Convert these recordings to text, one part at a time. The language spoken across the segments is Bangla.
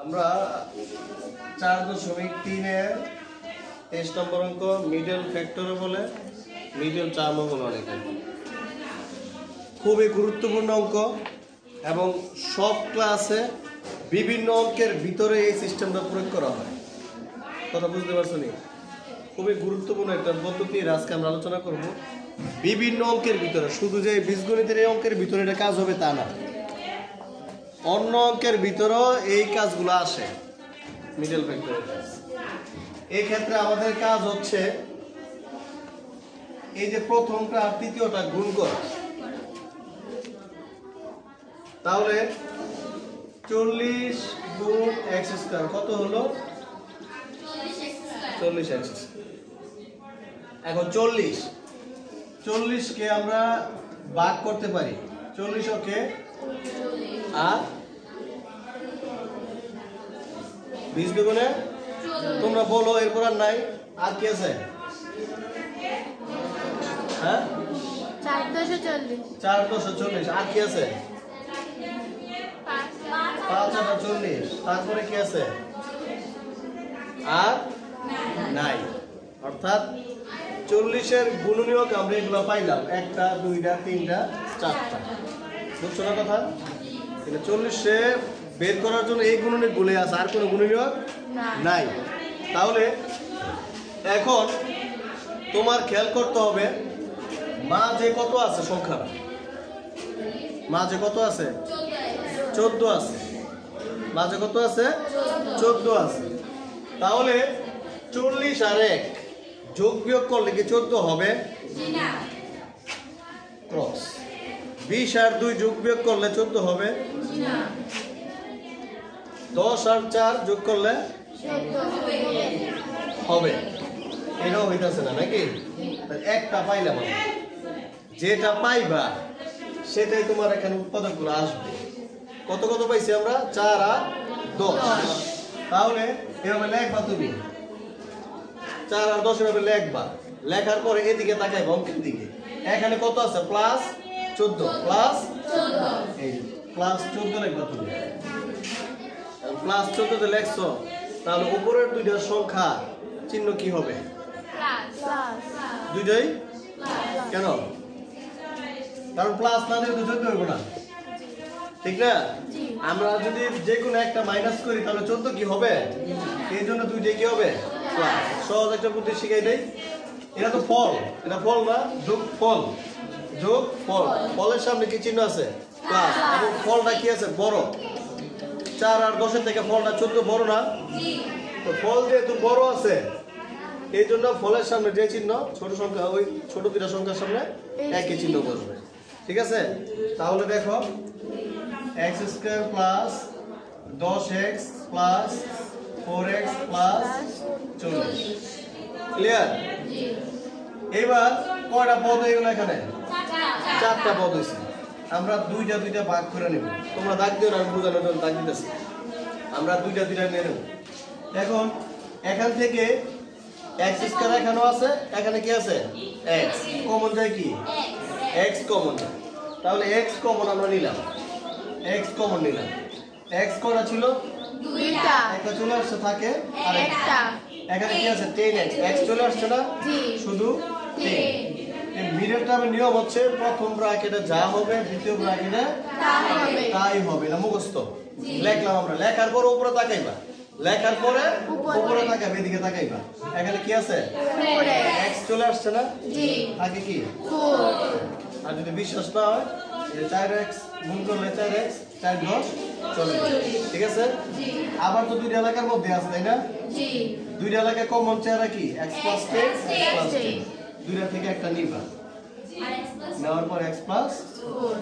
আমরা 4.3 এর 23 নম্বর অঙ্ক মিডল ফ্যাক্টরও বলে মিডল টার্মও বলে অনেকে। খুবই গুরুত্বপূর্ণ অঙ্ক এবং সব ক্লাসে বিভিন্ন অঙ্কের ভিতরে এই সিস্টেমটা প্রয়োগ করা হয়। কথা বুঝতে পারছো নি? খুবই গুরুত্বপূর্ণ একটা পদ্ধতি আজকে আমরা আলোচনা করব। বিভিন্ন অঙ্কের ভিতরে, শুধু যে বীজগণিতের এই অঙ্কের ভিতরে এটা কাজ হবে তা না, অন্য অঙ্কের ভিতরেও এই কাজগুলো আসে। মিডল ফ্যাক্টরের কাজ, এই ক্ষেত্রে আমাদের কাজ হচ্ছে এই যে প্রথমটা আর তৃতীয়টা গুণ করা। তাহলে 40 গুণ এক্স স্কয়ার কত হলো? 40 এক্স। এখন 40 কে আমরা ভাগ করতে পারি, 40 ওকে আর 20 গুণে তোমরা বলো, এরপর আর নাই, আর কি আছে? হ্যাঁ, 440 আর কি আছে? 540, তারপরে কি আছে? আর নাই। অর্থাৎ 40-এর গুণনীয়ক আমরা এগুলো পাইলাম, 1টা 2টা 3টা 4টা। বুঝছো না কথা? 40-এ বের করার জন্য এই গুণনীয়ক গুলো আছে, আর কোনো গুণনীয়ক নাই। তাহলে এখন তোমার খেয়াল করতে হবে মাঝে কত আছে সংখ্যা, মাঝে কত আছে? 14 আছে। মাঝে কত আছে? 14 আছে। তাহলে 40 আর 1 যোগ বিয়োগ করলে কি 14 হবে? ক্রস। 20 আর 2 যোগ বিয়োগ করলে 14 হবে? 10 আর 4 যোগ করলে হবে? এটাও হইতাছে না নাকি? একটা পাইলাম আমরা, যেটা পাইবা সেটাই তোমার এখানে উৎপাদকগুলো আসবে। কত কত পাইছি আমরা? 4 আর 10। তাহলে এভাবে লেখবা তুমি, 4 আর 10 এভাবে লেখবা। লেখার পরে এদিকে তাকাইবা অঙ্কের দিকে, এখানে কত আছে? প্লাস 14, প্লাস 14, এই প্লাস 14 লিখবা তুমি। প্লাস 14 তে লেখছো, তাহলে উপরের দুইটা সংখ্যা চিহ্ন কি হবে? দুইটাই কেন? কারণ প্লাস না দিলে তো 14 হইব না, ঠিক না? আমরা যদি যে কোনো একটা মাইনাস করি তাহলে 14 কি হবে? এই জন্য দুইটাই কি হবে? প্লাস। সহজ একটা বুদ্ধি শিখাই দেই। এটা তো ফল, এটা ফল না, যোগ ফল, যোগ ফল। ফলের সামনে কি চিহ্ন আছে? প্লাস। এবং ফলটা কি আছে? বড়। 4 আর 10 থেকে ফলটা 14 বড় না? তো ফল যেহেতু বড় আছে, এই জন্য ফলের সামনে যে চিহ্ন ছোট সংখ্যা, ওই ছোট দুইটা সংখ্যার সামনে একই চিহ্ন বসবে। ঠিক আছে? তাহলে দেখো x square plus 10x plus 4x plus 40। Clear? এবার কয়টা পদ হয়ে গেল এখানে? 4টা পদ হয়েছে। আমরা দুইটা ভাগ করে নেব। তোমরা দাগ দিও না, আমি বোঝানোর জন্য দাগ দিতেছি। আমরা দুইটা নিয়ে নেব। এখন এখান থেকে x স্কয়ার এখানেও আছে, এখানে কি আছে? x কমন যায়, কি x কমন যায়। তাহলে x কমন আমরা নিলাম, x কমন নিলাম। x কটা ছিল? 2টা। একটা চলে আসছে, থাকে আর একটা। এখানে কি আছে? 10x। x চলে আসছে না? শুধু 10। এই মিডল টার্মের নিয়ম হচ্ছে প্রথম ব্র্যাকেটে যা হবে দ্বিতীয় ব্র্যাকেটে তাই হবে। না মুখস্থ লিখলাম আমরা। লেখার পর উপরে তাকাইবা, লেখার পরে উপরে তাকাইবা, এদিকে তাকাইবা। এখানে কি আছে? 4x চলে আসছে না? থাকে কি 4। আর যদি বিশ্বাস না হয়, 4x গুণ করলে 4x 4 10 40। ঠিক আছে? আবার তো দুইটা এলাকার মধ্যে আছে, তাই না? দুইটা এলাকায় কমন চেহারা কি? x plus 10, x plus 10। দুইটা থেকে একটা নিবা, নেওয়ার পর x প্লাস 4।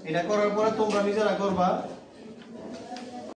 এটা করার পরে তোমরা নিজেরা করবা